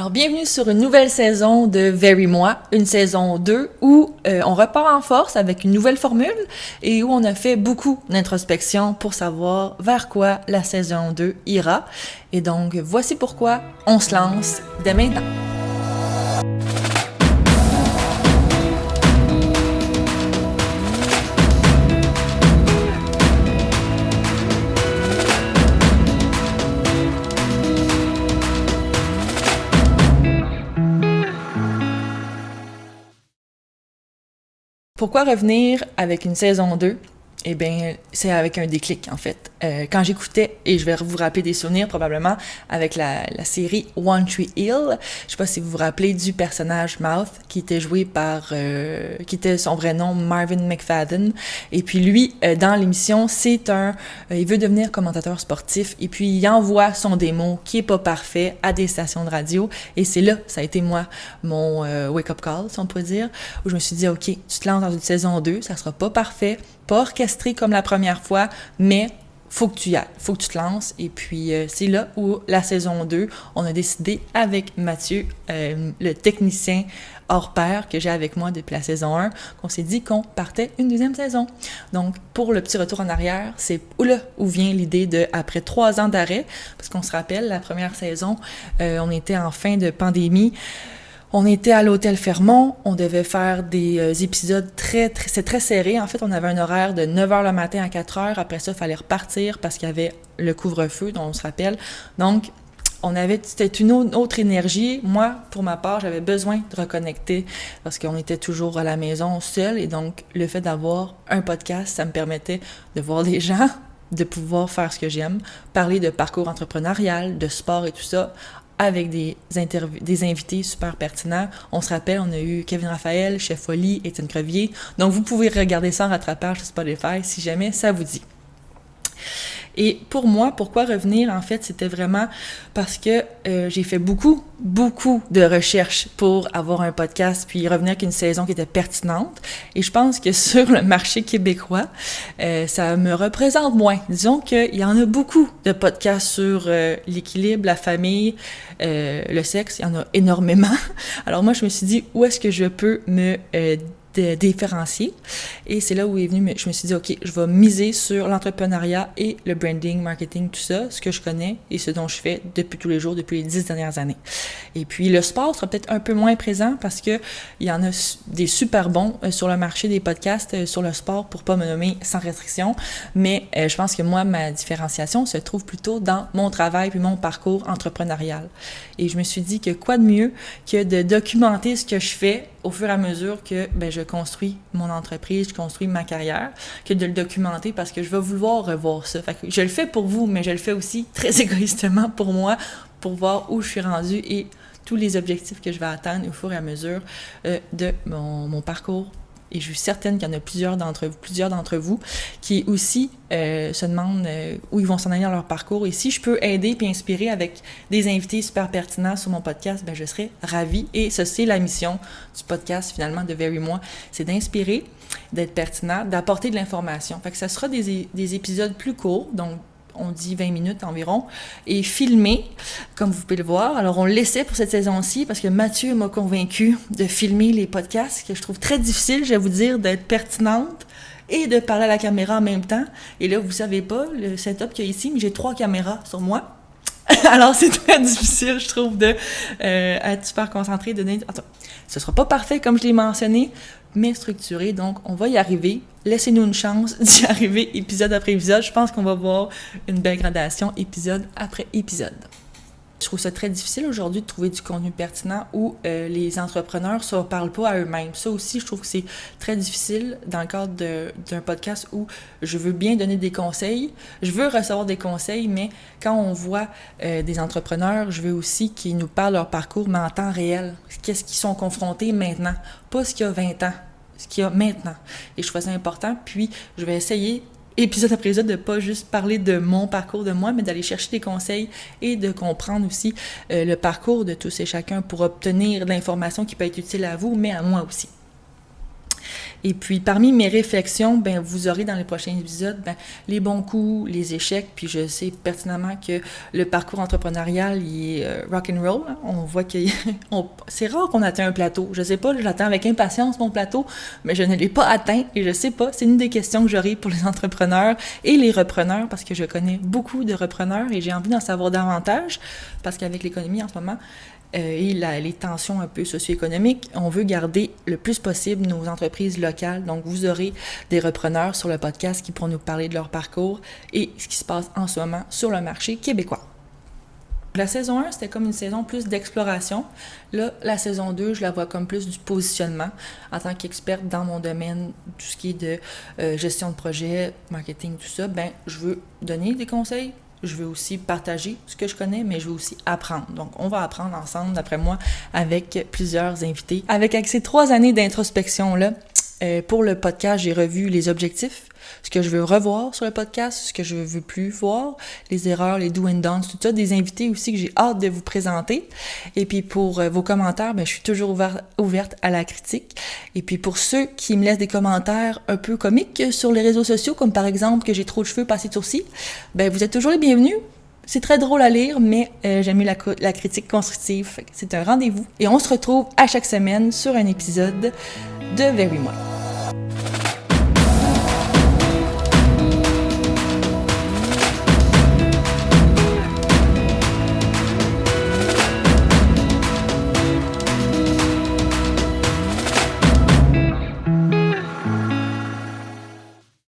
Alors, bienvenue sur une nouvelle saison de Very Moi, une saison 2 où on repart en force avec une nouvelle formule et où on a fait beaucoup d'introspection pour savoir vers quoi la saison 2 ira. Et donc, voici pourquoi on se lance dès maintenant. Pourquoi revenir avec une saison 2? Eh bien, c'est avec un déclic, en fait. Quand j'écoutais, et je vais vous rappeler des souvenirs probablement, avec la série One Tree Hill, je sais pas si vous vous rappelez du personnage Mouth, qui était joué par, qui était son vrai nom, Marvin McFadden. Et puis lui, dans l'émission, il veut devenir commentateur sportif, et puis il envoie son démo, qui est pas parfait, à des stations de radio. Et c'est là, ça a été moi, mon wake-up call, si on peut dire, où je me suis dit, OK, tu te lances dans une saison 2, ça sera pas parfait, pas orchestré comme la première fois, mais faut que tu y ailles, faut que tu te lances. Et puis, c'est là où la saison 2, on a décidé avec Mathieu, le technicien hors pair que j'ai avec moi depuis la saison 1, qu'on s'est dit qu'on partait une deuxième saison. Donc, pour le petit retour en arrière, c'est où vient l'idée de, après 3 ans d'arrêt, parce qu'on se rappelle, la première saison, on était en fin de pandémie. On était à l'hôtel Fermont, on devait faire des épisodes c'est très serré. En fait, on avait un horaire de 9h le matin à 4h. Après ça, il fallait repartir parce qu'il y avait le couvre-feu, dont on se rappelle. Donc, c'était une autre énergie. Moi, pour ma part, j'avais besoin de reconnecter parce qu'on était toujours à la maison seul. Et donc, le fait d'avoir un podcast, ça me permettait de voir des gens, de pouvoir faire ce que j'aime, parler de parcours entrepreneurial, de sport et tout ça, avec des invités super pertinents. On se rappelle, on a eu Kevin Raphaël, Chef Oli, Étienne Crevier. Donc, vous pouvez regarder ça en rattrapage sur Spotify si jamais ça vous dit. Et pour moi, pourquoi revenir, en fait, c'était vraiment parce que j'ai fait beaucoup de recherches pour avoir un podcast, puis revenir avec une saison qui était pertinente. Et je pense que sur le marché québécois, ça me représente moins. Disons qu'il y en a beaucoup de podcasts sur l'équilibre, la famille, le sexe, il y en a énormément. Alors moi, je me suis dit, où est-ce que je peux me différencier. Et c'est là où je me suis dit, OK, je vais miser sur l'entrepreneuriat et le branding, marketing, tout ça, ce que je connais et ce dont je fais depuis tous les jours, depuis les 10 dernières années. Et puis, le sport sera peut-être un peu moins présent parce que il y en a des super bons sur le marché des podcasts sur le sport, pour pas me nommer sans restriction. Mais je pense que moi, ma différenciation se trouve plutôt dans mon travail puis mon parcours entrepreneurial. Et je me suis dit que quoi de mieux que de documenter ce que je fais au fur et à mesure que je construis mon entreprise, je construis ma carrière, que de le documenter parce que je vais vouloir revoir ça. Fait que je le fais pour vous, mais je le fais aussi très égoïstement pour moi, pour voir où je suis rendue et tous les objectifs que je vais atteindre au fur et à mesure de mon parcours. Et je suis certaine qu'il y en a plusieurs d'entre vous qui aussi se demandent où ils vont s'en aller dans leur parcours. Et si je peux aider et inspirer avec des invités super pertinents sur mon podcast, je serai ravie. Et ça, c'est la mission du podcast, finalement, de Very Moi. C'est d'inspirer, d'être pertinent, d'apporter de l'information. Fait que ça sera des épisodes plus courts, donc on dit 20 minutes environ, et filmé, comme vous pouvez le voir. Alors, on le laissait pour cette saison-ci parce que Mathieu m'a convaincu de filmer les podcasts, que je trouve très difficile, je vais vous dire, d'être pertinente et de parler à la caméra en même temps. Et là, vous savez pas le setup qu'il y a ici, mais j'ai 3 caméras sur moi. Alors, c'est très difficile, je trouve, de être super concentré, Attends, ce sera pas parfait, comme je l'ai mentionné, mais structuré, donc on va y arriver. Laissez-nous une chance d'y arriver épisode après épisode. Je pense qu'on va voir une belle gradation épisode après épisode. Je trouve ça très difficile aujourd'hui de trouver du contenu pertinent où les entrepreneurs ne parlent pas à eux-mêmes. Ça aussi, je trouve que c'est très difficile dans le cadre d'un podcast où je veux bien donner des conseils, je veux recevoir des conseils, mais quand on voit des entrepreneurs, je veux aussi qu'ils nous parlent de leur parcours, mais en temps réel. Qu'est-ce qu'ils sont confrontés maintenant? Pas ce qu'il y a 20 ans, ce qu'il y a maintenant. Et je trouve ça important, puis je vais essayer épisode après épisode, de pas juste parler de mon parcours de moi, mais d'aller chercher des conseils et de comprendre aussi le parcours de tous et chacun pour obtenir de l'information qui peut être utile à vous, mais à moi aussi. Et puis, parmi mes réflexions, ben, vous aurez dans les prochains épisodes les bons coups, les échecs, puis je sais pertinemment que le parcours entrepreneurial, il est rock'n'roll. Hein? On voit que c'est rare qu'on atteigne un plateau. Je sais pas, j'attends avec impatience mon plateau, mais je ne l'ai pas atteint et je sais pas. C'est une des questions que j'aurai pour les entrepreneurs et les repreneurs, parce que je connais beaucoup de repreneurs et j'ai envie d'en savoir davantage, parce qu'avec l'économie en ce moment, et les tensions un peu socio-économiques, on veut garder le plus possible nos entreprises locales. Donc, vous aurez des repreneurs sur le podcast qui pourront nous parler de leur parcours et ce qui se passe en ce moment sur le marché québécois. La saison 1, c'était comme une saison plus d'exploration. Là, la saison 2, je la vois comme plus du positionnement. En tant qu'experte dans mon domaine, tout ce qui est de gestion de projet, marketing, tout ça, ben, je veux donner des conseils. Je veux aussi partager ce que je connais, mais je veux aussi apprendre. Donc, on va apprendre ensemble, d'après moi, avec plusieurs invités. Avec ces 3 années d'introspection-là, pour le podcast, j'ai revu les objectifs, ce que je veux revoir sur le podcast, ce que je veux plus voir, les erreurs, les do and don'ts, tout ça, des invités aussi que j'ai hâte de vous présenter. Et puis pour vos commentaires, ben, je suis toujours ouverte à la critique. Et puis pour ceux qui me laissent des commentaires un peu comiques sur les réseaux sociaux, comme par exemple que j'ai trop de cheveux passés de sourcils, ben vous êtes toujours les bienvenus. C'est très drôle à lire, mais j'aime mieux la critique constructive. C'est un rendez-vous. Et on se retrouve à chaque semaine sur un épisode de Very Moi.